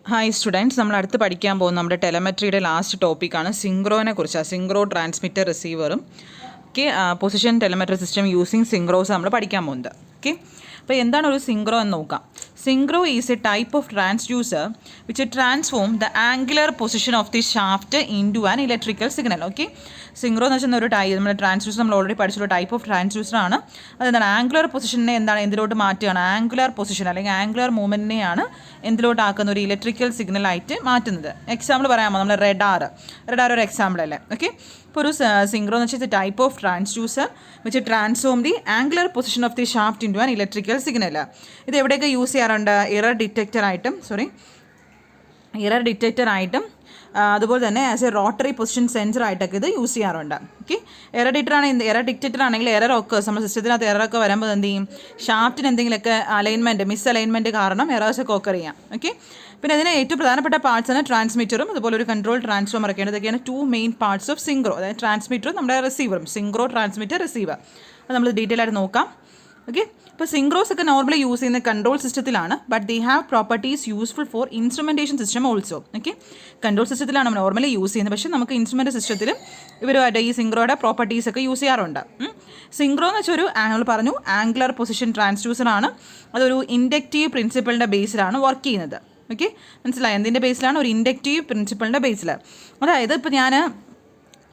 Hi students, നമ്മൾ അടുത്ത് പഠിക്കാൻ പോകുന്ന നമ്മുടെ ടെലമെട്രിയുടെ ലാസ്റ്റ് ടോപ്പിക്കാണ് സിങ്ക്രോനെ കുറിച്ച്. സിങ്ക്രോ ട്രാൻസ്മിറ്റർ റിസീവറും position telemetry system using synchros നമ്മൾ പഠിക്കാൻ പോകുന്നത്. ഓക്കെ, അപ്പോൾ എന്താണ് ഒരു സിങ്ക്രോ എന്ന് നോക്കാം. Synchro is a type of transducer which transform the angular position of the shaft into an electrical signal. Okay, synchro എന്ന് വെച്ചാൽ ഒരു നമ്മുടെ ട്രാൻസ്ഡ്യൂസർ നമ്മൾ ഓൾറെഡി പഠിച്ചുള്ള ടൈപ്പ് ഓഫ് ട്രാൻസ്ഡ്യൂസറാണ്. അതെന്താണ്, ആംഗുലർ പൊസിഷനെ എന്തിലോട്ട് മാറ്റുകയാണ്, ആംഗുലർ പൊസിഷൻ അല്ലെങ്കിൽ ആംഗുലർ മൂവ്മെൻറ്റിനെയാണ് എന്തിലോട്ടാക്കുന്ന ഒരു ഇലക്ട്രിക്കൽ സിഗ്നലായിട്ട് മാറ്റുന്നത്. എക്സാമ്പിൾ പറയാമോ, നമ്മൾ റഡാർ ഒരു എക്സാമ്പിൾ അല്ലേ. ഓക്കെ, ഇപ്പോൾ ഒരു സിങ്ക്രോ എന്ന് വെച്ചാൽ type of transducer which transform the angular position of the shaft into an electrical signal. ഇത് എവിടെയൊക്കെ യൂസ് ചെയ്യാറുണ്ട്, എറർ ഡിറ്റക്ടറായിട്ടും അതുപോലെ തന്നെ ആസ് എ റോട്ടറി പൊസിഷൻ സെൻസറായിട്ടൊക്കെ ഇത് യൂസ് ചെയ്യാറുണ്ട്. ഓക്കെ, എറർ ഡിറ്റക്ടർ ആണെങ്കിൽ എറർ ഒക്കെ നമ്മുടെ സിസ്റ്റത്തിനകത്ത് എററൊക്കെ വരുമ്പോൾ എന്ത് ചെയ്യും, ഷാഫ്റ്റിന് എന്തെങ്കിലുമൊക്കെ മിസ് അലൈൻമെൻറ്റ് കാരണം എറേഴ്സൊക്കെ ഓക്കർ ചെയ്യാം. ഓക്കെ, പിന്നെ അതിന് ഏറ്റവും പ്രധാനപ്പെട്ട പാർട്സാണ് ട്രാൻസ്മിറ്ററും അതുപോലെ ഒരു കൺട്രോൾ ട്രാൻസ്ഫോമറൊക്കെയാണ്. ഇതൊക്കെയാണ് two main parts of synchro, അതായത് ട്രാൻസ്മിറ്ററും നമ്മുടെ റിസീവറും. സിങ്ക്രോ ട്രാൻസ്മിറ്റർ റിസീവർ അത് നമ്മൾ ഡീറ്റെയിൽ ആയിട്ട് നോക്കാം. ഓക്കെ, ഇപ്പോൾ സിങ്ക്രോസ് ഒക്കെ നോർമലി യൂസ് ചെയ്യുന്ന കൺട്രോൾ സിസ്റ്റത്തിലാണ്, but they have properties useful for instrumentation system also. Okay, control സിസ്റ്റത്തിലാണ് നമ്മൾ നോർമലി യൂസ് ചെയ്യുന്നത്, പക്ഷേ നമുക്ക് ഇൻസ്ട്രുമെൻറ്റ് സിസ്റ്റത്തിലും ഇവരുമായിട്ട് ഈ സിങ്ക്രോയുടെ പ്രോപ്പർട്ടീസ് ഒക്കെ യൂസ് ചെയ്യാറുണ്ട്. സിങ്ക്രോ എന്ന് വെച്ചാൽ നമ്മൾ പറഞ്ഞു ആംഗുലർ പൊസിഷൻ ട്രാൻസ്ഡ്യൂസറാണ്. അതൊരു ഇൻഡക്റ്റീവ് പ്രിൻസിപ്പിളിൻ്റെ ബേസിലാണ് വർക്ക് ചെയ്യുന്നത്. ഓക്കെ, മനസ്സിലായി, എന്തിൻ്റെ ബേസിലാണ്, ഒരു ഇൻഡക്റ്റീവ് പ്രിൻസിപ്പിളിൻ്റെ ബേസിൽ. അതായത് ഇപ്പോൾ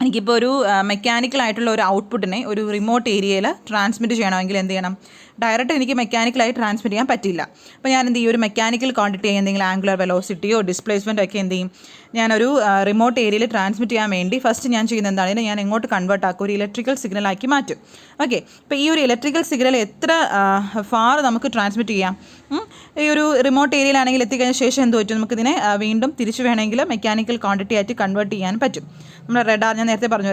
എനിക്കിപ്പോൾ ഒരു മെക്കാനിക്കലായിട്ടുള്ള ഒരു ഔട്ട്പുട്ടിനെ ഒരു റിമോട്ട് ഏരിയയിൽ ട്രാൻസ്മിറ്റ് ചെയ്യണമെങ്കിൽ എന്ത് ചെയ്യണം, ഡയറക്റ്റ് എനിക്ക് മെക്കാനിക്കലായി ട്രാൻസ്മിറ്റ് ചെയ്യാൻ പറ്റില്ല. അപ്പോൾ ഞാൻ എന്ത് ചെയ്യും, ഒരു മെക്കാനിക്കൽ ക്വാണ്ടിറ്റി എന്തെങ്കിലും ആംഗുലർ വെലോസിറ്റിയോ ഡിസ്പ്ലേസ്മെൻറ്റോ ഒക്കെ എന്ത് ചെയ്യും, ഞാനൊരു റിമോട്ട് ഏരിയയിൽ ട്രാൻസ്മിറ്റ് ചെയ്യാൻ വേണ്ടി ഫസ്റ്റ് ഞാൻ ചെയ്യുന്നത് എന്താണ്, ഇതിനെ ഞാൻ എങ്ങോട്ട് കൺവേർട്ട് ആക്കും, ഒരു ഇലക്ട്രിക്കൽ സിഗ്നലാക്കി മാറ്റും. ഓക്കെ, ഇപ്പോൾ ഈ ഒരു ഇലക്ട്രിക്കൽ സിഗ്നൽ എത്ര ഫാർ നമുക്ക് ട്രാൻസ്മിറ്റ് ചെയ്യാം, ഈ ഒരു റിമോട്ട് ഏരിയയിലാണെങ്കിൽ എത്തിക്കഴിഞ്ഞ ശേഷം എന്ത് പറ്റും, നമുക്കിതിനെ വീണ്ടും തിരിച്ച് വേണമെങ്കിൽ മെക്കാനിക്കൽ ക്വാണ്ടിറ്റി ആയിട്ട് കൺവേർട്ട് ചെയ്യാൻ പറ്റും. നമ്മുടെ റഡാർ ഞാൻ നേരത്തെ പറഞ്ഞു,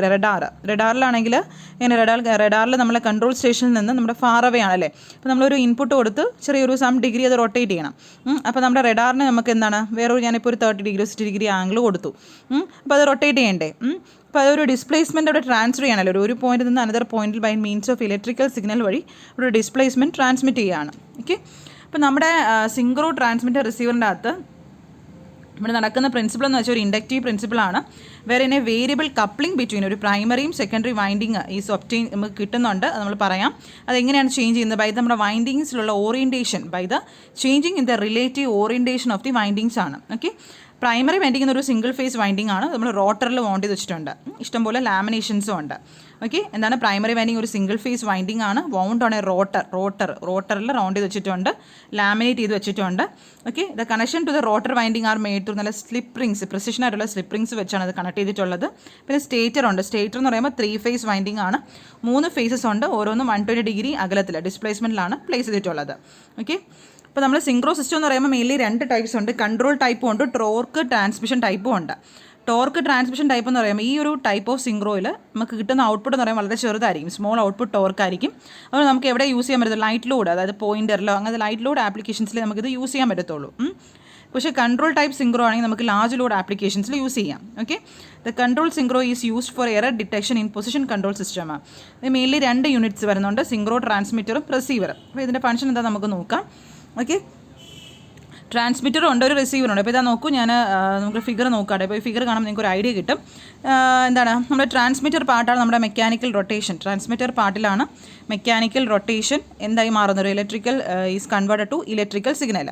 റഡാറിലാണെങ്കിൽ ഇങ്ങനെ റഡാറിൽ നമ്മളെ കൺട്രോൾ സ്റ്റേഷനിൽ നിന്ന് നമ്മുടെ ഫാർ അവേ ആണല്ലേ. അപ്പോൾ നമ്മളൊരു ഇൻപുട്ട് കൊടുത്ത് ചെറിയൊരു സം ഡിഗ്രി അത് റൊട്ടേറ്റ് ചെയ്യണം. അപ്പോൾ നമ്മുടെ റഡാറിന് നമുക്ക് എന്താണ്, ഞാനിപ്പോൾ ഒരു 30 ഡിഗ്രി 60 ഡിഗ്രി ആംഗിൾ കൊടുത്തു. അപ്പോൾ അത് റൊട്ടേറ്റ് ചെയ്യണ്ടേ. അപ്പോൾ അതൊരു ഡിസ്പ്ലേസ്മെൻറ്റ് അവിടെ ട്രാൻസ്ഫർ ചെയ്യാനല്ലോ, ഒരു പോയിന്റിൽ നിന്ന് അനദർ പോയിന്റിൽ by means of electrical signal വഴി ഒരു ഡിസ്പ്ലേസ്മെൻറ്റ് ട്രാൻസ്മിറ്റ് ചെയ്യുകയാണ്. ഓക്കെ, അപ്പോൾ നമ്മുടെ സിങ്ക്രോ ട്രാൻസ്മിറ്റർ റിസീവറിൻ്റെ അകത്ത് ഇവിടെ നടക്കുന്ന പ്രിൻസിപ്പിൾ എന്ന് വെച്ചാൽ ഒരു ഇൻഡക്റ്റീവ് പ്രിൻസിപ്പിളാണ്. വേറെ ഇനെ വേരിയബിൾ കപ്ലിംഗ് ബിറ്റ്വീൻ ഒരു പ്രൈമറിയും സെക്കൻഡറി വൈൻഡിങ് ഈസ് ഒബ്റ്റെയിൻ നമുക്ക് കിട്ടുന്നുണ്ട്. അത് നമ്മൾ പറയാം. അതെങ്ങനെയാണ് ചേഞ്ച് ചെയ്യുന്നത്, ബൈ നമ്മുടെ വൈൻഡിങ്സിലുള്ള orientation, by the changing in the relative orientation of the windings ആണ്. ഓക്കെ, പ്രൈമറി വൈൻഡിങ് എന്നൊരു സിംഗിൾ ഫേസ് വൈൻഡിങ് ആണ്, നമ്മൾ റോട്ടറിൽ വൗണ്ട് ചെയ്ത് വെച്ചിട്ടുണ്ട്. ഇഷ്ടംപോലെ ലാമിനേഷൻസും ഉണ്ട്. ഓക്കെ, എന്താണ് പ്രൈമറി വൈൻഡിങ്, ഒരു സിംഗിൾ ഫേസ് വൈൻഡിങ് ആണ്, വൗണ്ട് ഓൺ എ റോട്ടറിൽ റൗണ്ട് ചെയ്ത് വെച്ചിട്ടുണ്ട്, ലാമിനേറ്റ് ചെയ്ത് വെച്ചിട്ടുണ്ട്. Okay, the connection to the rotor winding are made through നല്ല സ്ലിപ്പ് റിങ്സ്, പ്രിസിഷൻ ആയിട്ടുള്ള സ്ലിപ്പ് റിങ്സ് വെച്ചാണ് അത് കണക്ട് ചെയ്തിട്ടുള്ളത്. പിന്നെ സ്റ്റേറ്റർ ഉണ്ട്. സ്റ്റേറ്റർ എന്ന് പറയുമ്പോൾ 3 ഫേസ് വൈൻഡിങ് ആണ്, 3 ഫേസസ് ഉണ്ട്, ഓരോന്നും 120 ഡിഗ്രി അകലത്തിൽ ഡിസ്പ്ലേസ്മെൻറ്റിലാണ് പ്ലേസ് ചെയ്തിട്ടുള്ളത്. ഓക്കെ, അപ്പോൾ നമ്മൾ സിങ്ക്രോ സിസ്റ്റം എന്ന് പറയുമ്പോൾ മെയിൻലി 2 ടൈപ്സ് ഉണ്ട്, കൺട്രോൾ ടൈപ്പും ഉണ്ട്, ടോർക്ക് ട്രാൻസ്മിഷൻ ടൈപ്പും ഉണ്ട്. ടോർക്ക് ട്രാൻസ്മിഷൻ ടൈപ്പ് എന്ന് പറയുമ്പോൾ ഈ ഒരു ടൈപ്പ് ഓഫ് സിങ്ക്രോയിൽ നമുക്ക് കിട്ടുന്ന ഔട്ട്പുട്ട് എന്ന് പറയുമ്പോൾ വളരെ ചെറുതായിരിക്കും, സ്മോൾ ഔട്ട്പുട്ട് ടോർക്കായിരിക്കും. അതുകൊണ്ട് നമുക്ക് എവിടെ യൂസ് ചെയ്യാൻ പറ്റത്തുള്ളൂ, ലൈറ്റ് ലോഡ്, അതായത് പോയിൻ്ററിലോ അങ്ങനത്തെ ലൈറ്റ് ലോഡ് ആപ്ലിക്കേഷൻസിൽ നമുക്കിത് യൂസ് ചെയ്യാൻ പറ്റത്തുള്ളൂ. പക്ഷേ കൺട്രോൾ ടൈപ്പ് സിങ്ക്രോ ആണെങ്കിൽ നമുക്ക് ലാർജ് ലോഡ് ആപ്ലിക്കേഷൻസിൽ യൂസ് ചെയ്യാം. Okay, the control synchro is used for error detection in position control സിസ്റ്റമാണ്. ഇത് മെയിൻലി 2 യൂണിറ്റ്സ് വരുന്നുണ്ട്, സിങ്ക്രോ ട്രാൻസ്മിറ്ററും റിസീവറും. അപ്പോൾ ഇതിൻ്റെ ഫംഗ്ഷൻ എന്താ നമുക്ക് നോക്കാം. ഓക്കെ, ട്രാൻസ്മിറ്ററും ഉണ്ട്, ഒരു റിസീവറുണ്ട്. അപ്പോൾ ഇതാ നോക്കൂ, നമുക്ക് ഫിഗർ നോക്കാട്ടെ. ഇപ്പോൾ ഈ ഫിഗർ കാണുമ്പോൾ നിങ്ങൾക്ക് ഒരു ഐഡിയ കിട്ടും. എന്താണ് നമ്മുടെ ട്രാൻസ്മിറ്റർ പാർട്ടാണ് നമ്മുടെ മെക്കാനിക്കൽ റൊട്ടേഷൻ. ട്രാൻസ്മിറ്റർ പാർട്ടിലാണ് മെക്കാനിക്കൽ റൊട്ടേഷൻ എന്തായി മാറുന്നത്, electrical is converted to electrical signal.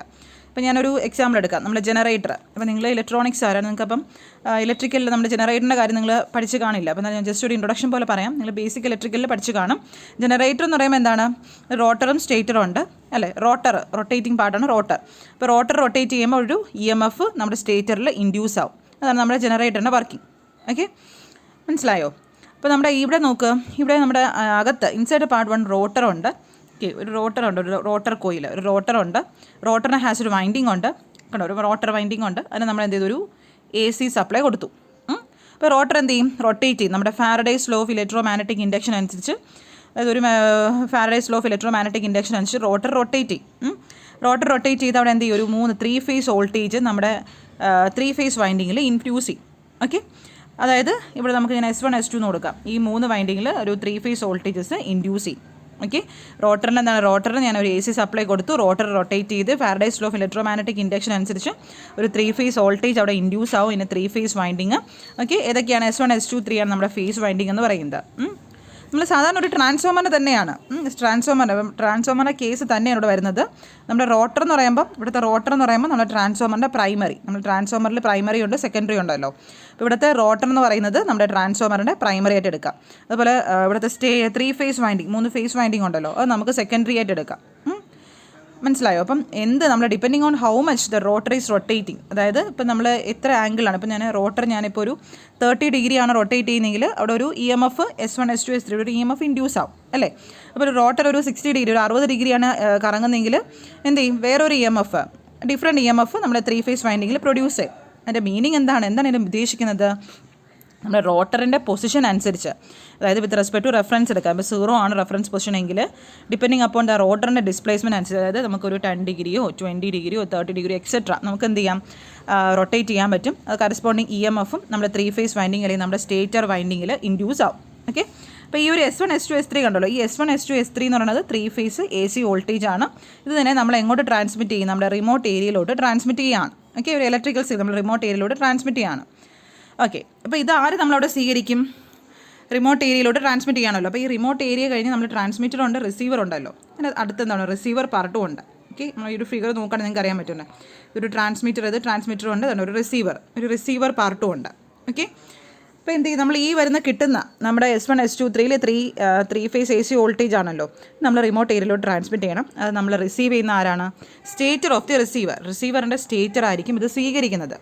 ഇപ്പോൾ ഞാനൊരു എക്സാമ്പിൾ എടുക്കാം, നമ്മുടെ ജനറേറ്റർ. അപ്പോൾ നിങ്ങൾ ഇലക്ട്രോണിക്സ് ആരാണ്, നിങ്ങൾക്കപ്പം ഇലക്ട്രിക്കലിൽ നമ്മുടെ ജനറേറ്ററിൻ്റെ കാര്യം നിങ്ങൾ പഠിച്ച് കാണില്ല. അപ്പോൾ ഞാൻ ജസ്റ്റ് ഒരു ഇൻട്രൊഡക്ഷൻ പോലെ പറയാം. നിങ്ങൾ ബേസിക് ഇലക്ട്രിക്കലിൽ പഠിച്ച് കാണും. ജനറേറ്റർ എന്ന് പറയുമ്പോൾ എന്താണ്, റോട്ടറും സ്റ്റേറ്ററും ഉണ്ട് അല്ലേ. റൊട്ടേറ്റിംഗ് പാർട്ടാണ് റോട്ടർ. അപ്പോൾ റോട്ടർ റൊട്ടേറ്റ് ചെയ്യുമ്പോൾ ഒരു EMF നമ്മുടെ സ്റ്റേറ്ററിൽ ഇൻഡ്യൂസ് ആവും. അതാണ് നമ്മുടെ ജനറേറ്ററിൻ്റെ വർക്കിംഗ്. ഓക്കെ, മനസ്സിലായോ. അപ്പോൾ നമ്മുടെ ഇവിടെ നോക്ക്, ഇവിടെ നമ്മുടെ അകത്ത് ഇൻസൈഡ് പാർട്ട് 1 റോട്ടറുണ്ട്. ഒരു റോട്ടർ കോയിൽ, ഒരു റോട്ടറുണ്ട്. റോട്ടറിന് ഹാസ് ഒരു വൈൻഡിങ് ഉണ്ട്, കണ്ടോ, ഒരു റോട്ടർ വൈൻഡിങ് ഉണ്ട്. അതിന് നമ്മൾ എന്ത് ചെയ്തു, ഒരു AC സപ്ലൈ കൊടുത്തു. അപ്പോൾ റോട്ടർ എന്ത് ചെയ്യും, റൊട്ടേറ്റ് ചെയ്യും. നമ്മുടെ Faraday's law of electro magnetic induction അനുസരിച്ച്, അതായത് ഒരു Faraday's law of electro magnetic induction അനുസരിച്ച് റോട്ടർ റൊട്ടേറ്റ് ചെയ്യും. റോട്ടർ റൊട്ടേറ്റ് ചെയ്ത് അവിടെ എന്ത് ചെയ്യും, ഒരു 3 ഫേസ് വോൾട്ടേജ് നമ്മുടെ 3 ഫേസ് വൈൻഡിങ്ങിൽ ഇൻഫ്യൂസ് ചെയ്യും. ഓക്കെ, അതായത് ഇവിടെ നമുക്ക് ഇങ്ങനെ S1 S2 എന്ന് കൊടുക്കാം. ഈ 3 വൈൻഡിങ്ങിൽ ഒരു 3 ഫേസ് വോൾട്ടേജസ് ഇൻഡ്യൂസ് ചെയ്യും. ഓക്കെ, റോട്ടറിന് എന്താണ്, റോട്ടറിന് ഞാൻ ഒരു AC സപ്ലൈ കൊടുത്തു, റോട്ടർ റൊട്ടേറ്റ് ചെയ്ത് Faraday's law of electromagnetic induction അനുസരിച്ച് ഒരു 3 ഫേസ് വോൾട്ടേജ് അവിടെ ഇൻഡ്യൂസ് ആവും. ഇനി 3 ഫേസ് വൈൻഡിങ്. ഓക്കെ, ഏതൊക്കെയാണ് S1 S2 3 ആണ് നമ്മുടെ ഫേസ് വൈൻഡിങ് എന്ന് പറയുന്നത്. നമ്മൾ സാധാരണ ഒരു ട്രാൻസ്ഫോമറിന് തന്നെയാണ്, ട്രാൻസ്ഫോമറിൻ്റെ കേസ് തന്നെയാണ് ഇവിടെ വരുന്നത്. നമ്മുടെ റോട്ടർ എന്ന് പറയുമ്പോൾ, ഇവിടുത്തെ റോട്ടർ എന്ന് പറയുമ്പോൾ നമ്മുടെ ട്രാൻസ്ഫോമറിൻ്റെ പ്രൈമറി, നമ്മൾ ട്രാൻസ്ഫോമറിൽ പ്രൈമറി ഉണ്ട്, സെക്കൻഡറി ഉണ്ടല്ലോ. അപ്പോൾ ഇവിടുത്തെ റോട്ടർ എന്ന് പറയുന്നത് നമ്മുടെ ട്രാൻസ്ഫോമറിൻ്റെ പ്രൈമറി ആയിട്ട് എടുക്കാം. അതുപോലെ ഇവിടുത്തെ 3 ഫേസ് വൈൻഡിങ്, 3 ഫേസ് വൈൻഡിങ് ഉണ്ടല്ലോ, അത് നമുക്ക് സെക്കൻഡറി ആയിട്ട് എടുക്കാം. മനസ്സിലായോ? അപ്പം നമ്മൾ depending on how much the rotor is rotating, അതായത് ഇപ്പം നമ്മൾ എത്ര ആംഗിളാണ്, ഇപ്പം ഞാനിപ്പോൾ ഒരു 30 ഡിഗ്രിയാണ് റൊട്ടേറ്റ് ചെയ്യുന്നതെങ്കിൽ അവിടെ ഒരു EMF S1 S2 S3 ഒരു EMF ഇൻഡ്യൂസ് ആവും അല്ലേ. അപ്പോൾ ഒരു റോട്ടർ ഒരു 60 ഡിഗ്രി, ഒരു 60 ഡിഗ്രിയാണ് കറങ്ങുന്നതെങ്കിൽ എന്ത് ചെയ്യും, വേറൊരു EMF, ഡിഫറെൻറ്റ് EMF നമ്മുടെ 3 ഫേസ് വൈൻഡിങ്ങിൽ പ്രൊഡ്യൂസ് ചെയ്യും. അതിൻ്റെ മീനിങ് എന്താണ് ഇതിന് ഉദ്ദേശിക്കുന്നത്? നമ്മുടെ റോട്ടറിൻ്റെ പൊസിഷൻ അനുസരിച്ച്, അതായത് വിത്ത് റെസ്പെക്ട് ടു റെഫറൻസ് എടുക്കാം. ഇപ്പോൾ 0 ആണ് റെഫറൻസ് പൊസിഷൻ എങ്കിൽ ഡിപ്പെൻഡിങ് അപ്പോൺ ദ റോട്ടറിൻ്റെ ഡിസ്പ്ലേസ്മെൻറ്റ് അനുസരിച്ച്, അതായത് നമുക്കൊരു 10 ഡിഗ്രിയോ 20 ഡിഗ്രിയോ 30 ഡിഗ്രിയോ എക്സെട്ര നമുക്ക് എന്ത് ചെയ്യാം, റൊട്ടേറ്റ് ചെയ്യാൻ പറ്റും. അത് കറസ്പോണ്ടിങ് EMFും നമ്മുടെ 3 ഫേസ് വൈൻഡിങ് അല്ലെങ്കിൽ നമ്മുടെ സ്റ്റേറ്റർ വൈൻഡിങ്ങിൽ ഇൻഡ്യൂസ് ആവും. ഓക്കെ, അപ്പോൾ ഈ ഒരു S1 S2 S3 കണ്ടല്ലോ, ഈ S1 S2 S3 എന്ന് പറയുന്നത് 3 ഫേസ് AC വോൾട്ടേജ് ആണ്. ഇത് തന്നെ നമ്മൾ എങ്ങോട്ട് ട്രാൻസ്മിറ്റ് ചെയ്യും, നമ്മുടെ റിമോട്ട് ഏരിയയിലോട്ട് ട്രാൻസ്മിറ്റ് ചെയ്യുകയാണ്. ഓക്കെ, ഒരു ഇലക്ട്രിക്കൽ സിഗ്നൽ നമ്മൾ റിമോട്ട് ഏരിയയിലോട്ട് ട്രാൻസ്മിറ്റ് ചെയ്യുകയാണ്. ഓക്കെ, അപ്പോൾ ഇത് ആര് നമ്മളവിടെ സ്വീകരിക്കും, റിമോട്ട് ഏരിയയിലോട്ട് ട്രാൻസ്മിറ്റ് ചെയ്യാണല്ലോ. അപ്പോൾ ഈ റിമോട്ട് ഏരിയ കഴിഞ്ഞ് നമ്മൾ ട്രാൻസ്മിറ്റർ ഉണ്ട്, റിസീവർ ഉണ്ടല്ലോ, അതിന് അടുത്തെന്താണ് റിസീവർ പാർട്ടും ഉണ്ട്. ഓക്കെ, നമ്മൾ ഈ ഒരു ഫിഗർ നോക്കുകയാണെങ്കിൽ നിങ്ങൾക്ക് അറിയാൻ പറ്റുന്നത് ഒരു ട്രാൻസ്മിറ്റർ ഉണ്ട്, അതുകൊണ്ട് ഒരു റിസീവർ പാർട്ടും ഉണ്ട്. ഓക്കെ, അപ്പോൾ എന്ത് ചെയ്യും, നമ്മൾ ഈ കിട്ടുന്ന നമ്മുടെ S1 S2 3 3 face AC voltage ആണല്ലോ, നമ്മൾ റിമോട്ട് ഏരിയയിലോട്ട് ട്രാൻസ്മിറ്റ് ചെയ്യണം. അത് നമ്മൾ റിസീവ് ചെയ്യുന്ന ആരാണ്, സ്റ്റേറ്റർ ഓഫ് ദി റിസീവറിൻ്റെ സ്റ്റേറ്റർ ആയിരിക്കും ഇത് സ്വീകരിക്കുന്നത്.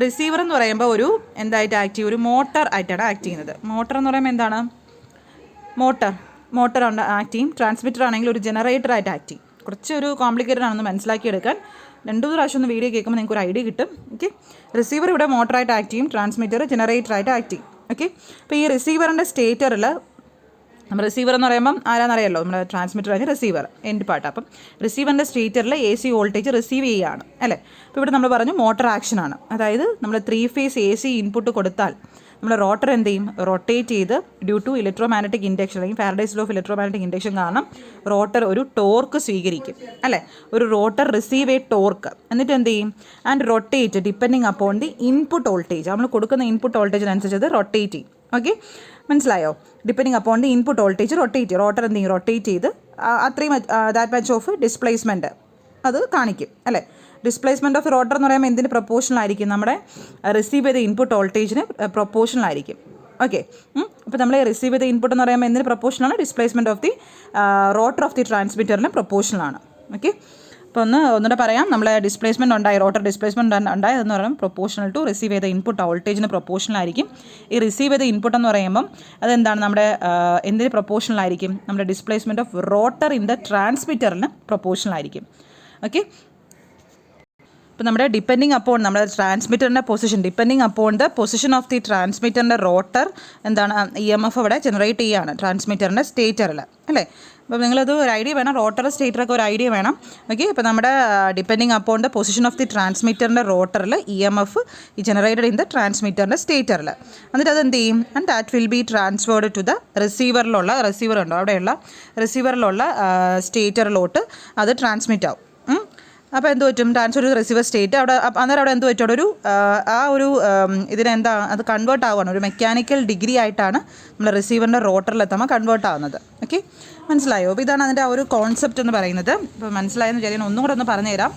റിസീവർ എന്ന് പറയുമ്പോൾ ഒരു എന്തായിട്ട് ആക്ട് ചെയ്യും, ഒരു മോട്ടർ ആയിട്ടാണ് ആക്ട് ചെയ്യുന്നത്. മോട്ടർ എന്ന് പറയുമ്പോൾ എന്താണ്, മോട്ടർ ആക്ട് ചെയ്യും. ട്രാൻസ്മിറ്റർ ആണെങ്കിൽ ഒരു ജനറേറ്റർ ആയിട്ട് ആക്ട് ചെയ്യും. കുറച്ചൊരു കോംപ്ലിക്കേറ്റഡ് ആണെന്ന് മനസ്സിലാക്കിയെടുക്കാൻ 2 പ്രാവശ്യം ഒന്ന് വീഡിയോ കേൾക്കുമ്പോൾ നിങ്ങൾക്ക് ഒരു ഐഡിയ കിട്ടും. ഓക്കെ, റിസീവർ ഇവിടെ മോട്ടറായിട്ട് ആക്ട് ചെയ്യും, ട്രാൻസ്മിറ്റർ ജനറേറ്ററായിട്ട് ആക്ട് ചെയ്യും. ഓക്കെ, അപ്പോൾ ഈ റിസീവറിൻ്റെ സ്റ്റേറ്ററിൽ, റിസീവർ എന്ന് പറയുമ്പം ആരാന്നറിയാമല്ലോ, നമ്മുടെ ട്രാൻസ്മിറ്റർ ആയിട്ട് റിസീവർ എൻഡ് പാർട്ട്. അപ്പം റിസീവറിൻ്റെ സ്റ്റേറ്ററിൽ AC വോൾട്ടേജ് റിസീവ് ചെയ്യുകയാണ് അല്ലേ. അപ്പോൾ ഇവിടെ നമ്മൾ പറഞ്ഞു മോട്ടർ ആക്ഷനാണ്, അതായത് നമ്മൾ 3 ഫേസ് AC ഇൻപുട്ട് കൊടുത്താൽ നമ്മുടെ റോട്ടർ എന്ത് ചെയ്യും, റൊട്ടേറ്റ് ചെയ്ത് ഡ്യൂ ടു ഇലക്ട്രോമാഗ്നറ്റിക് ഇൻഡക്ഷൻ അല്ലെങ്കിൽ Faraday's law of electromagnetic induction കാരണം റോട്ടർ ഒരു ടോർക്ക് സ്വീകരിക്കും അല്ലേ. ഒരു റോട്ടർ റിസീവ് എ ടോർക്ക്, എന്നിട്ട് എന്ത് ചെയ്യും, and rotate depending upon the input voltage, നമ്മൾ കൊടുക്കുന്ന ഇൻപുട്ട് വോൾട്ടേജിനനുസരിച്ച് അത് റൊട്ടേറ്റ് ചെയ്യും. ഓക്കെ, മനസ്സിലായോ? Depending upon the input voltage rotor എന്ത് ചെയ്യും, റൊട്ടേറ്റ് ചെയ്ത് അത്രയും ദാറ്റ് മച്ച് ഓഫ് ഡിസ്പ്ലേസ്മെൻറ്റ് അത് കാണിക്കും അല്ലേ. ഡിസ്പ്ലേസ്മെൻറ്റ് ഓഫ് റോട്ടർ എന്ന് പറയുമ്പോൾ എന്തിന് പ്രൊപ്പോർഷണൽ ആയിരിക്കും, നമ്മുടെ റിസീവ് ചെയ്ത ഇൻപുട്ട് വോൾട്ടേജിന് പ്രൊപ്പോർഷണൽ ആയിരിക്കും. ഓക്കെ, അപ്പോൾ നമ്മൾ റിസീവ് ചെയ്ത ഇൻപുട്ട് എന്ന് പറയുമ്പോൾ എന്തിന് പ്രൊപ്പോർഷനാണ്, displacement of the rotor of the ട്രാൻസ്മിറ്ററിന് പ്രൊപ്പോർഷണലാണ്. ഓക്കെ, അപ്പോൾ ഒന്നുകൂടെ പറയാം, നമ്മൾ ഡിസ്പ്ലേസ്മെൻറ്റ് ഉണ്ടായി, റോട്ടർ ഡിസ്പ്ലേസ്മെൻറ്റ് ഉണ്ടായതെന്ന് പറയുമ്പോൾ പ്രൊപ്പോർഷണൽ ടു റിസീവ് ചെയ്ത ഇൻപുട്ട് വോൾട്ടേജിന് പ്രൊപ്പോർഷണൽ ആയിരിക്കും. ഈ റിസീവ് ചെയ്ത ഇൻപുട്ട് എന്ന് പറയുമ്പം അതെന്താണ്, നമ്മുടെ എന്തിന് പ്രൊപ്പോർഷണൽ ആയിരിക്കും, നമ്മുടെ displacement of rotor in the ട്രാൻസ്മിറ്ററിന് പ്രൊപ്പോർഷണൽ ആയിരിക്കും. ഓക്കെ, ഇപ്പോൾ നമ്മുടെ ഡിപ്പെൻഡിങ് അപ്പോൺ നമ്മുടെ ട്രാൻസ്മിറ്ററിൻ്റെ position, depending upon the position of the ട്രാൻസ്മിറ്ററിൻ്റെ റോട്ടർ എന്താണ് EMF അവിടെ ജനറേറ്റ് ചെയ്യുകയാണ് ട്രാൻസ്മിറ്ററിൻ്റെ സ്റ്റേറ്ററിൽ അല്ലേ. അപ്പോൾ നിങ്ങളത് ഒരു ഐഡിയ വേണം, റോട്ടർ സ്റ്റേറ്ററൊക്കെ ഒരു ഐഡിയ വേണം. ഓക്കെ, ഇപ്പോൾ നമ്മുടെ depending upon the position of the ട്രാൻസ്മിറ്ററിൻ്റെ റോട്ടറിൽ EMF ജനറേറ്റഡ് ഇൻ ദ ട്രാൻസ്മിറ്ററിൻ്റെ സ്റ്റേറ്ററിൽ, എന്നിട്ട് അത് എന്ത് ചെയ്യും, and that will be transferred to the receiver ഉണ്ടോ അവിടെയുള്ള റിസീവറിലുള്ള സ്റ്റേറ്ററിലോട്ട് അത് ട്രാൻസ്മിറ്റ് ആവും. അപ്പോൾ എന്ത് പറ്റും, ട്രാൻസ്ഫർ ടു റിസീവർ സ്റ്റേറ്റ്, അന്നേരം അവിടെ എന്ത് പറ്റും, ഇതിനെന്താ അത് കൺവേർട്ട് ആവുകയാണ്, ഒരു മെക്കാനിക്കൽ ഡിഗ്രി ആയിട്ടാണ് നമ്മൾ റിസീവറിൻ്റെ റോട്ടറിലെത്തുമ്പോൾ കൺവേർട്ട് ആവുന്നത്. ഓക്കെ, മനസ്സിലായോ? അപ്പോൾ ഇതാണ് അതിൻ്റെ ആ ഒരു കോൺസെപ്റ്റ് എന്ന് പറയുന്നത്. അപ്പോൾ മനസ്സിലായെന്ന് വിചാരിക്കണം, ഒന്നും കൂടെ ഒന്ന് പറഞ്ഞുതരാം.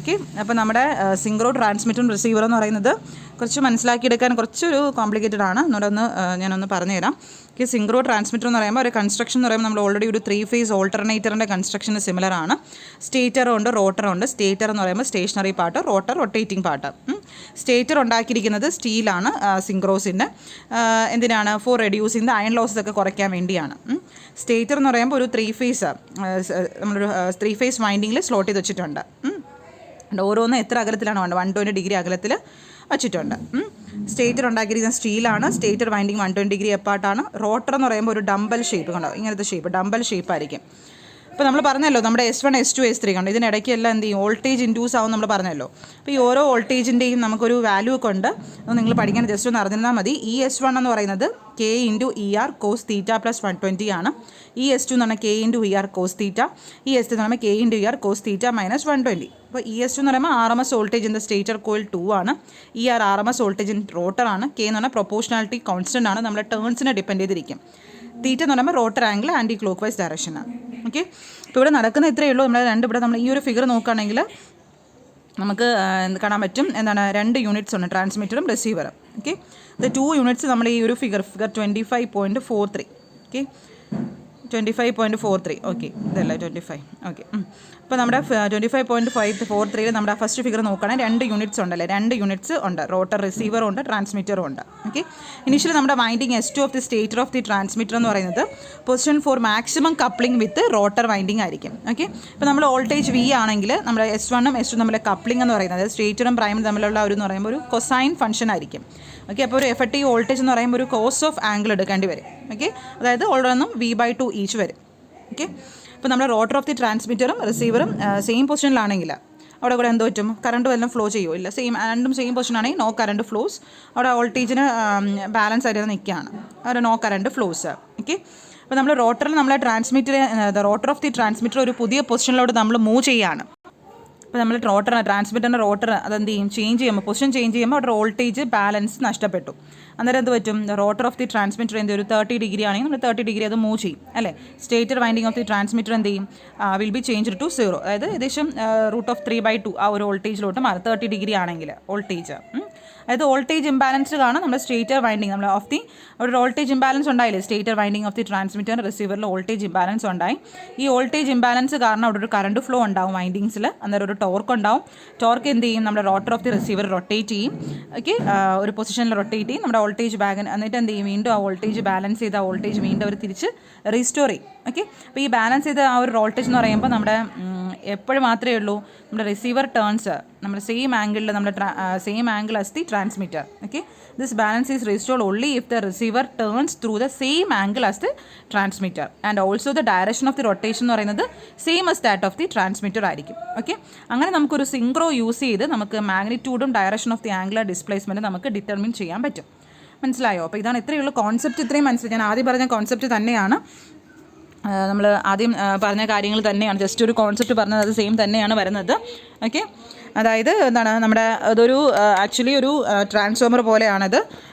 ഓക്കെ, അപ്പോൾ നമ്മുടെ സിങ്ക്രോ ട്രാൻസ്മിറ്ററും റിസീവർ എന്ന് പറയുന്നത് കുറച്ച് മനസ്സിലാക്കിയെടുക്കാൻ കുറച്ചൊരു കോംപ്ലിക്കേറ്റഡ് ആണ്. എന്നോടൊന്ന് ഞാനൊന്ന് പറഞ്ഞുതരാം. ഓക്കെ, സിങ്ക്രോ ട്രാൻസ്മിറ്റർ എന്ന് പറയുമ്പോൾ ഒരു കൺസ്ട്രക്ഷൻ എന്ന് പറയുമ്പോൾ നമ്മൾ ഓൾറെഡി ഒരു 3 ഫേസ് ഓൾട്ടർനേറ്ററിൻ്റെ കൺസ്ട്രക്ഷന് സിമിലർ ആണ്. സ്റ്റേറ്ററുണ്ട്, റോട്ടറുണ്ട്. സ്റ്റേറ്റർ എന്ന് പറയുമ്പോൾ stationary part, rotor rotating part. Stator ഉണ്ടാക്കിയിരിക്കുന്നത് സ്റ്റീലാണ്, സിങ്ക്രോസിൻ്റെ. എന്തിനാണ്, for reducing the iron losses ഒക്കെ കുറയ്ക്കാൻ വേണ്ടിയാണ്. സ്റ്റേറ്റർ എന്ന് പറയുമ്പോൾ ഒരു 3 ഫേസ് നമ്മളൊരു 3 ഫേസ് വൈൻഡിങ്ങിൽ സ്ലോട്ട് ചെയ്ത് വെച്ചിട്ടുണ്ട്. ഓരോന്ന് എത്ര അകലത്തിലാണ് വേണ്ടത്, 120 ഡിഗ്രി അകലത്തിൽ വച്ചിട്ടുണ്ട്. സ്റ്റേറ്റർ ഉണ്ടാക്കിയിരിക്കുന്ന സ്റ്റീലാണ്. സ്റ്റേറ്റർ വൈൻഡിങ് 120 ഡിഗ്രി അപ്പാർട്ടാണ്. റോട്ടർ എന്ന് പറയുമ്പോൾ ഒരു ഡംബൽ ഷേപ്പ് കണ്ടോ, ഇങ്ങനത്തെ ഷേപ്പ്, ഡംബൽ ഷേപ്പ് ആയിരിക്കും. ഇപ്പോൾ നമ്മൾ പറഞ്ഞല്ലോ നമ്മുടെ S1 S2 S3 കണ്ടു, ഇതിനിടയ്ക്ക് എല്ലാം എന്ത് ചെയ്യും, വോൾട്ടേജ് ഇൻഡ്യൂസ് ആവും നമ്മൾ പറഞ്ഞല്ലോ. അപ്പോൾ ഈ ഓരോ വോൾട്ടേജിൻ്റെയും നമുക്കൊരു വാല്യൂ ഒക്കെ ഉണ്ട്, അത് നിങ്ങൾ പഠിക്കാൻ ജസ്റ്റ് ഒന്ന് അറിഞ്ഞാൽ മതി. ഈ S1 എന്ന് പറയുന്നത് K × ER cos θ + 120 ആണ്. ഈ S2 എന്ന് പറഞ്ഞാൽ K × ER cos θ, ഈ S3 എന്ന് പറയുമ്പോൾ K × ER cos θ - 120. അപ്പോൾ ഈ S2 എന്ന് പറയുമ്പോൾ RMS voltage in the stator coil 2 ആണ്. ER RMS voltage in rotor ആണ്. K എന്ന് പറഞ്ഞാൽ പ്രൊപ്പോർഷണാലിറ്റി കോൺസ്റ്റൻ്റ് ആണ്, നമ്മുടെ ടേൺസിനെ ഡിപ്പെൻഡ് ചെയ്തിരിക്കും. തീറ്റ എന്ന് പറയുമ്പോൾ rotor angle anticlockwise ഡയറക്ഷനാണ്. ഓക്കെ, ഇപ്പോൾ ഇവിടെ നടക്കുന്ന ഇത്രയേ ഉള്ളൂ. ഇവിടെ നമ്മൾ ഈ ഒരു ഫിഗർ നോക്കുകയാണെങ്കിൽ നമുക്ക് കാണാൻ പറ്റും, എന്താണ്, 2 യൂണിറ്റ്സ് ഉണ്ട്, ട്രാൻസ്മിറ്ററും റിസീവറും. ഓക്കെ, ഇത് 2 യൂണിറ്റ്സ് നമ്മൾ ഈ ഒരു ഫിഗർ 25.43. ഓക്കെ, 25.43. ഓക്കെ, ഇതല്ല 25. ഓക്കെ, അപ്പോൾ നമ്മുടെ 25.43 നമ്മുടെ ഫസ്റ്റ് ഫിഗർ നോക്കുകയാണെങ്കിൽ 2 യൂണിറ്റ്സ് ഉണ്ടല്ലേ, 2 യൂണിറ്റ്സ് ഉണ്ട്, റോട്ടർ റിസീവറും ഉണ്ട്, ട്രാൻസ്മിറ്ററും ഉണ്ട്. ഓക്കെ, ഇനിഷ്യലി നമ്മുടെ winding S2 of the stator of the transmitter എന്ന് പറയുന്നത് position for maximum coupling with rotor winding ആയിരിക്കും. ഓക്കെ, ഇപ്പോൾ നമ്മൾ വോൾട്ടേജ് V ആണെങ്കിൽ നമ്മുടെ S1ഉം S2 തമ്മിലെ കപ്ലിംഗ് എന്ന് പറയുന്നത് സ്റ്റേറ്ററും പ്രൈമറും തമ്മിലുള്ള എന്ന് പറയുമ്പോൾ ഒരു കൊസൈൻ ഫംഗ്ഷൻ ആയിരിക്കും. ഓക്കെ, അപ്പോൾ ഒരു എഫക്റ്റീവ് വോൾട്ടേജ് എന്ന് പറയുമ്പോൾ ഒരു കോസ് ഓഫ് ആംഗിൾ എടുക്കേണ്ടി വരും. ഓക്കെ, അതായത് ഓരോന്നും V/2 ഈച്ച് വരും. ഓക്കെ, അപ്പോൾ നമ്മുടെ റോട്ടർ ഓഫ് ദി ട്രാൻസ്മിറ്ററും റിസീവറും സെയിം പൊസിഷനിലാണെങ്കിൽ അവിടെ കൂടെ എന്തോ പറ്റും, കറണ്ട് വല്ലതും ഫ്ലോ ചെയ്യുമോ? ഇല്ല, രണ്ടും സെയിം പൊസിഷൻ ആണെങ്കിൽ നോ കറണ്ട് ഫ്ലോസ്. അവിടെ വോൾട്ടേജിന് ബാലൻസ് ആയിട്ട് നിൽക്കുകയാണ്, അവിടെ നോ കറണ്ട് ഫ്ലോസ്. ഓക്കെ, അപ്പോൾ നമ്മൾ റോട്ടറിൽ നമ്മളെ റോട്ടർ ഓഫ് ദി ട്രാൻസ്മിറ്റർ ഒരു പുതിയ പൊസിഷനിലോട്ട് നമ്മൾ മൂവ് ചെയ്യുകയാണ്. അപ്പോൾ നമ്മൾ ട്രാൻസ്മിറ്ററിൻ്റെ റോട്ടർ അതെന്ത് ചെയ്യും, ചേഞ്ച് ചെയ്യുമ്പോൾ, പൊസിഷൻ ചേഞ്ച് ചെയ്യുമ്പോൾ അവിടെ വോൾട്ടേജ് ബാലൻസ് നഷ്ടപ്പെട്ടു. അന്നേരം എന്ത് പറ്റും, റോട്ടർ ഓഫ് ദി ട്രാൻസ്മിറ്റർ എന്ത് ഒരു 30 ഡിഗ്രി ആണെങ്കിൽ നമ്മൾ 30 ഡിഗ്രി അത് മൂവ് ചെയ്യും അല്ലേ. Stator winding of the transmitter എന്ത് ചെയ്യും, വിൽ ബി ചേഞ്ച് ടു 0, അതായത് ഏകദേശം √3/2 ആ ഒരു വോൾട്ടേജിലോട്ട് മാറും. 30 ഡിഗ്രി ആണെങ്കിൽ വോൾട്ടേജ്, അതായത് വോൾട്ടേജ് ഇംബാലൻസ് കാണാം നമ്മുടെ സ്റ്റേറ്റർ വൈൻഡിങ്. നമ്മൾ ഓഫ് ദി ഒരു വോൾട്ടേജ് ഇംബാലൻസ് ഉണ്ടായില്ലേ, stator winding of the transmitter റിസീവറിൽ വോൾട്ടേജ് ഇംബാലൻസ് ഉണ്ടായി. ഈ വോൾട്ടേജ് ഇംബാലൻസ് കാരണം അവിടെ ഒരു കറണ്ട് ഫ്ലോ ഉണ്ടാവും വൈൻഡിങ്സിൽ, അന്നേരം ഒരു ടോർക്ക് ഉണ്ടാവും. ടോർക്ക് എന്ത് ചെയ്യും, നമ്മുടെ rotor of the receiver rotate ചെയ്യും. ഓക്കെ, ഒരു പൊസിഷനിൽ റൊട്ടേറ്റ് ചെയ്യും, നമ്മുടെ വോൾട്ടേജ് എന്നിട്ട് എന്ത് ചെയ്യും, വീണ്ടും ആ വോൾട്ടേജ് ബാലൻസ് ചെയ്ത് ആ വോൾട്ടേജ് വീണ്ടും അവർ തിരിച്ച് റീസ്റ്റോർ ചെയ്യും. ഓക്കെ, അപ്പോൾ ഈ ബാലൻസ് ചെയ്ത ആ ഒരു വോൾട്ടേജ് എന്ന് പറയുമ്പോൾ നമ്മുടെ എപ്പോഴും മാത്രമേ ഉള്ളൂ നമ്മുടെ റിസീവർ ടേൺസ് നമ്മുടെ സെയിം ആംഗിളിൽ നമ്മുടെ same angle as the transmitter. Okay, this balance is restored only if the receiver turns through the same angle as the transmitter and also the direction of the rotation എന്ന് പറയുന്നത് same as that of the transmitter ആയിരിക്കും. Okay, അങ്ങനെ നമുക്കൊരു synchro use ചെയ്ത് നമുക്ക് മാഗ്നിറ്റ്യൂഡും direction of the angular displacement നമുക്ക് determine ചെയ്യാൻ പറ്റും. മനസ്സിലായോ? അപ്പോൾ ഇതാണ് ഇത്രയുള്ള കോൺസെപ്റ്റ്, ഇത്രയും മനസ്സിലായി. ഞാൻ ആദ്യം പറഞ്ഞ കോൺസെപ്റ്റ് തന്നെയാണ്, നമ്മൾ ആദ്യം പറഞ്ഞ കാര്യങ്ങൾ തന്നെയാണ്, ജസ്റ്റ് ഒരു കോൺസെപ്റ്റ് പറഞ്ഞത് അത് സെയിം തന്നെയാണ് വരുന്നത്. ഓക്കെ, അതായത് എന്താണ്, നമ്മുടെ അതൊരു ആക്ച്വലി ഒരു ട്രാൻസ്ഫോമർ പോലെയാണത്.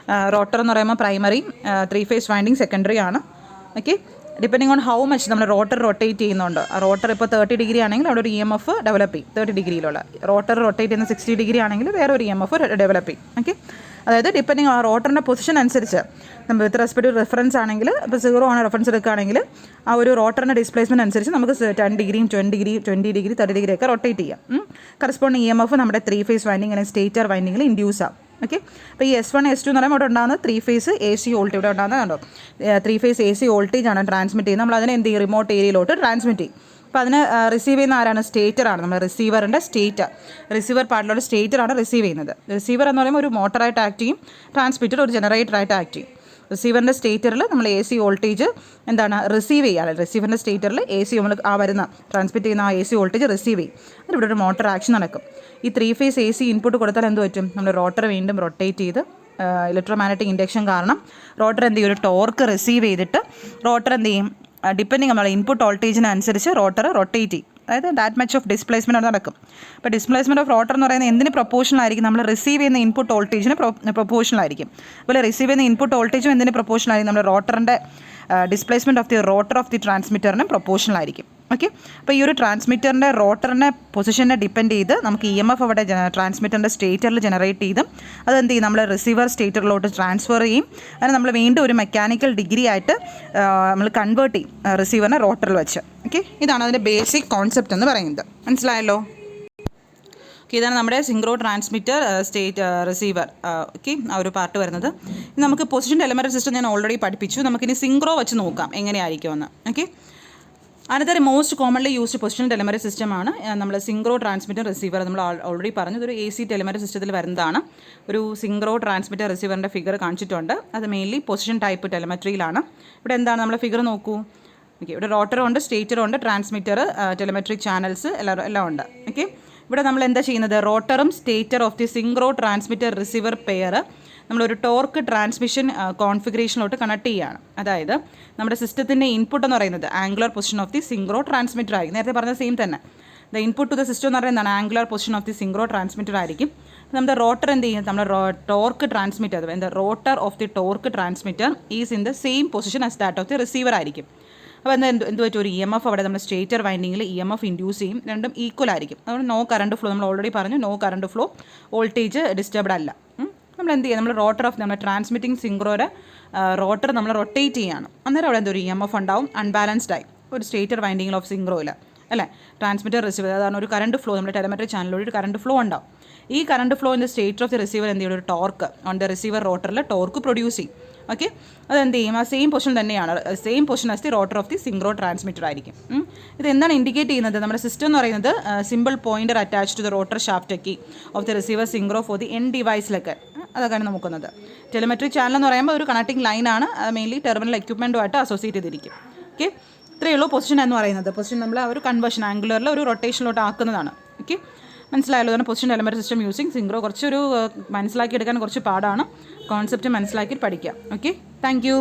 റോട്ടർ എന്ന് പറയുമ്പോൾ പ്രൈമറി, 3 ഫേസ് വൈൻഡിങ് സെക്കൻഡറി ആണ്. Okay, depending on how much നമ്മൾ റോട്ടർ റൊട്ടേറ്റ് ചെയ്യുന്നുണ്ട്. റോട്ടർ ഇപ്പോൾ 30 ഡിഗ്രി ആണെങ്കിൽ അവിടെ ഒരു EMF ഡെവലപ്പ് ചെയ്യും. 30 ഡിഗ്രിയിലുള്ള റോട്ടർ റൊട്ടേറ്റ് ചെയ്യുന്ന 60 ഡിഗ്രി ആണെങ്കിൽ വേറെ ഒരു EMF ഡെവലപ്പ് ചെയ്യും. ഓക്കെ, അതായത് ഡിപ്പെൻഡിങ് ആ റോട്ടറിൻ്റെ പൊസിഷൻ അനുസരിച്ച് നമ്മൾ വിത്ത് റെസ്പെക്ട് ടു റെഫറൻസ് ആണെങ്കിൽ, ഇപ്പോൾ 0 ആണ് റെഫറൻസ് എടുക്കുകയാണെങ്കിൽ ആ ഒരു റോട്ടറിൻ്റെ ഡിസ്പ്ലേസ്മെൻറ്റ് അനുസരിച്ച് നമുക്ക് 10 ഡിഗ്രിയും 20 ഡിഗ്രി 30 ഡിഗ്രി ഒക്കെ റൊട്ടേറ്റ് ചെയ്യാം. കറസ്പോണ്ടിങ് EMF നമ്മുടെ 3 ഫേസ് വൈൻഡിങ് അല്ലെങ്കിൽ സ്റ്റേറ്റർ വൈൻഡിങ്ങിൽ ഇൻഡ്യൂസ് ആവും. ഓക്കെ, അപ്പോൾ ഈ S1 S2 എന്ന് പറയുമ്പോൾ ഇവിടെ ഉണ്ടാകുന്നത് 3 ഫേസ് AC വോൾട്ടേജ്, ഇവിടെ ഉണ്ടാകുന്നതുണ്ടോ 3 ഫേസ് AC വോൾട്ടേജ് ആണ് ട്രാൻസ്മിറ്റ് ചെയ്യുന്നത്. നമ്മൾ അതിനെ എന്ത് ചെയ്യും, റിമോട്ട് ഏരിയയിലോട്ട് ട്രാൻസ്മിറ്റ് ചെയ്യും. അപ്പോൾ അതിന് റിസീവ് ചെയ്യുന്ന ആരാണ്, സ്റ്റേറ്ററാണ്. നമ്മുടെ റിസീവറിൻ്റെ റിസീവർ പാർട്ടിലോട്ട് സ്റ്റേറ്ററാണ് റിസീവ് ചെയ്യുന്നത്. റിസീവർ എന്ന് പറയുമ്പോൾ ഒരു മോട്ടറായിട്ട് ആക്ട് ചെയ്യും, ട്രാൻസ്മിറ്റർ ഒരു ജനറേറ്ററായിട്ട് ആക്ട് ചെയ്യും. റിസീവറിൻ്റെ സ്റ്റേറ്ററിൽ നമ്മൾ AC വോൾട്ടേജ് എന്താണ് റിസീവ് ചെയ്യുക, റിസീവറിൻ്റെ സ്റ്റേറ്ററിൽ AC നമ്മൾ ആ വരുന്ന ട്രാൻസ്മിറ്റ് ചെയ്യുന്ന ആ AC വോൾട്ടേജ് റിസീവ് ചെയ്യും. അതിവിടെ ഒരു മോട്ടർ ആക്ഷൻ നടക്കും. ഈ 3 ഫേസ് AC ഇൻപുട്ട് കൊടുത്താൽ എന്ത് പറ്റും, നമ്മൾ റോട്ടർ വീണ്ടും റൊട്ടേറ്റ് ചെയ്ത് ഇലക്ട്രോമാഗ്നറ്റിക് ഇൻഡക്ഷൻ കാരണം റോട്ടർ എന്ത് ചെയ്യും, ഒരു ടോർക്ക് റിസീവ് ചെയ്തിട്ട് റോട്ടർ എന്ത് ചെയ്യും, ഡിപ്പെൻഡിങ് നമ്മുടെ ഇൻപുട്ട് വോൾട്ടേജിനനുസരിച്ച് റോട്ടർ റൊട്ടേറ്റ് ചെയ്യും. അതായത് ദാറ്റ് മച്ച് ഓഫ് ഡിസ്പ്ലേസ്മെൻറ്റ് അവിടെ നടക്കും. അപ്പോൾ ഡിസ്പ്ലേസ്മെൻറ്റ് ഓഫ് റോട്ടർ എന്ന് പറയുന്നത് എന്തിന് പ്രൊപ്പോഷണലായിരിക്കും, നമ്മൾ റിസീവ് ചെയ്യുന്ന ഇൻപുട്ട് വോൾട്ടേജിന് പ്രൊപ്പോഷണലായിരിക്കും. അതുപോലെ റിസീവ് ചെയ്യുന്ന ഇൻപുട്ട് വോൾട്ടേജും എന്തിന് പ്രൊപ്പോഷണലായിരിക്കും, നമ്മുടെ റോട്ടറിൻ്റെ displacement of the rotor of the ട്രാൻസ്മിറ്ററിന് പ്രൊപ്പോഷണലായിരിക്കും. ഓക്കെ, അപ്പോൾ ഈ ഒരു ട്രാൻസ്മിറ്ററിൻ്റെ റോട്ടറിൻ്റെ പൊസിഷനെ ഡിപ്പെൻഡ് ചെയ്ത് നമുക്ക് EMF അവിടെ ട്രാൻസ്മിറ്ററിൻ്റെ സ്റ്റേറ്ററിൽ ജനറേറ്റ് ചെയ്തും അതെന്ത് ചെയ്യും, നമ്മൾ റിസീവർ സ്റ്റേറ്ററിലോട്ട് ട്രാൻസ്ഫർ ചെയ്യും. അങ്ങനെ നമ്മൾ വീണ്ടും ഒരു മെക്കാനിക്കൽ ഡിഗ്രി ആയിട്ട് നമ്മൾ കൺവേർട്ട് ചെയ്യും റിസീവറിനെ റോട്ടറിൽ വെച്ച്. ഓക്കെ, ഇതാണ് അതിൻ്റെ ബേസിക് കോൺസെപ്റ്റ് എന്ന് പറയുന്നത്. മനസ്സിലായല്ലോ? ഓക്കെ, ഇതാണ് നമ്മുടെ സിങ്ക്രോ ട്രാൻസ്മിറ്റർ റിസീവർ. ഓക്കെ, ആ ഒരു പാർട്ട് വരുന്നത്. നമുക്ക് പൊസിഷൻ ടെലിമെട്രി സിസ്റ്റം ഞാൻ ഓൾറെഡി പഠിപ്പിച്ചു. നമുക്കിനി സിങ്ക്രോ വെച്ച് നോക്കാം എങ്ങനെയായിരിക്കുമെന്ന്. Okay, another most commonly used position telemetry സിസ്റ്റമാണ് നമ്മൾ സിങ്ക്രോ ട്രാൻസ്മിറ്റർ റിസീവർ. നമ്മൾ ഓൾറെഡി പറഞ്ഞു, ഇതൊരു AC ടെലിമെട്രി സിസ്റ്റത്തിൽ വരുന്നതാണ്. ഒരു സിങ്ക്രോ ട്രാൻസ്മിറ്റർ റിസീവറിൻ്റെ ഫിഗർ കാണിച്ചിട്ടുണ്ട്. അത് മെയിൻലി പൊസിഷൻ ടൈപ്പ് ടെലിമെട്രിയിലാണ്. ഇവിടെ എന്താണ് നമ്മൾ ഫിഗർ നോക്കൂ, ഓക്കെ, ഇവിടെ റോട്ടറും ഉണ്ട്, സ്റ്റേറ്ററും ഉണ്ട്, ട്രാൻസ്മിറ്റർ, ടെലിമെട്രിക് ചാനൽസ് എല്ലാം ഉണ്ട്. ഓക്കെ, ഇവിടെ നമ്മൾ എന്താ ചെയ്യുന്നത്, റോട്ടറും stator of the synchro transmitter receiver pair നമ്മളൊരു ടോർക്ക് ട്രാൻസ്മിഷൻ കോൺഫിഗറേഷനിലോട്ട് കണക്ട് ചെയ്യുകയാണ്. അതായത് നമ്മുടെ സിസ്റ്റത്തിൻ്റെ ഇൻപുട്ട് എന്ന് പറയുന്നത് angular position of the synchro transmitter ആയിരിക്കും. നേരത്തെ പറഞ്ഞ സെയിം തന്നെ, the input to the system എന്ന് പറയുന്നതാണ് angular position of the synchro transmitter ആയിരിക്കും. നമ്മുടെ റോട്ടർ എന്ത് ചെയ്യും, നമ്മുടെ torque transmitter, the rotor of the torque transmitter is in the same position as that of the receiver ആയിരിക്കും. അപ്പോൾ എന്ത് പറ്റും, ഒരു EMF അവിടെ നമ്മുടെ സ്റ്റേറ്റർ വൈൻഡിങ്ങിൽ EMF ഇൻഡ്യൂസ് ചെയ്യും, രണ്ടും ഈക്വൽ ആയിരിക്കും. അതുകൊണ്ട് നോ കറണ്ട് ഫ്ലോ, നമ്മൾ ഓൾറെഡി പറഞ്ഞു, no current flow, voltage disturbed അല്ല. നമ്മൾ എന്ത് ചെയ്യുക, നമ്മൾ റോട്ടർ ഓഫ് നമ്മുടെ ട്രാൻസ്മിറ്റിംഗ് സിങ്ക്രോയുടെ റോട്ടർ നമ്മൾ റൊട്ടേറ്റ് ചെയ്യുകയാണ്. അന്നേരം അവിടെ എന്തൊരു EMF ഉണ്ടാവും, അൺബാലൻസ്ഡ് ആയി ഒരു സ്റ്റേറ്റർ വൈൻഡിങ്ങിൽ ഓഫ് സിങ്ക്രോയിൽ അല്ലേ, ട്രാൻസ്മിറ്റർ റിസീവർ, അതാണ് ഒരു കറണ്ട് ഫ്ലോ, നമ്മുടെ ടെലിമെട്രി ചാനലിലൂടെ ഒരു കറണ്ട് ഫ്ലോ ഉണ്ടാവും. ഈ current flow in the state of the receiver എന്ത് ചെയ്യും, ഒരു ടോർക്ക് ഓൺ ദ റിസീവർ റോട്ടറിൽ ടോർക്ക് പ്രൊഡ്യൂസ് ചെയ്യും. ഓക്കെ, അതെന്ത് ചെയ്യും, ആ സെയിം പൊസിഷൻ തന്നെയാണ്, same position as the rotor of the synchro transmitter ആയിരിക്കും. ഇത് എന്താണ് ഇൻഡിക്കേറ്റ് ചെയ്യുന്നത്, നമ്മുടെ സിസ്റ്റം എന്ന് പറയുന്നത് simple pointer attach to the rotor shaft key of the receiver synchro for the end ഡിവൈസിലൊക്കെ അതൊക്കെയാണ് നോക്കുന്നത്. ടെലിമെട്രി ചാനൽ എന്ന് പറയുമ്പോൾ ഒരു കണക്റ്റിംഗ് ലൈനാണ്, അത് മെയിൻലി ടെർമിനൽ എക്യുപ്മെൻറ്റുമായിട്ട് അസോസിയേറ്റ് ചെയ്തിരിക്കും. ഓക്കെ, ഇത്രയേ ഉള്ളൂ പൊസിഷൻ എന്ന് പറയുന്നത്. പൊസിഷൻ നമ്മൾ ഒരു കൺവേർഷൻ ആംഗുലറിൽ ഒരു റൊട്ടേഷനിലോട്ട് ആക്കുന്നതാണ്. ഓക്കെ, മനസ്സിലായല്ലോ. അതാണ് position element system using synchro. കുറച്ചൊരു മനസ്സിലാക്കിയെടുക്കാൻ കുറച്ച് പാടാണ്, കോൺസെപ്റ്റ് മനസ്സിലാക്കി പഠിക്കാം. Okay, thank you.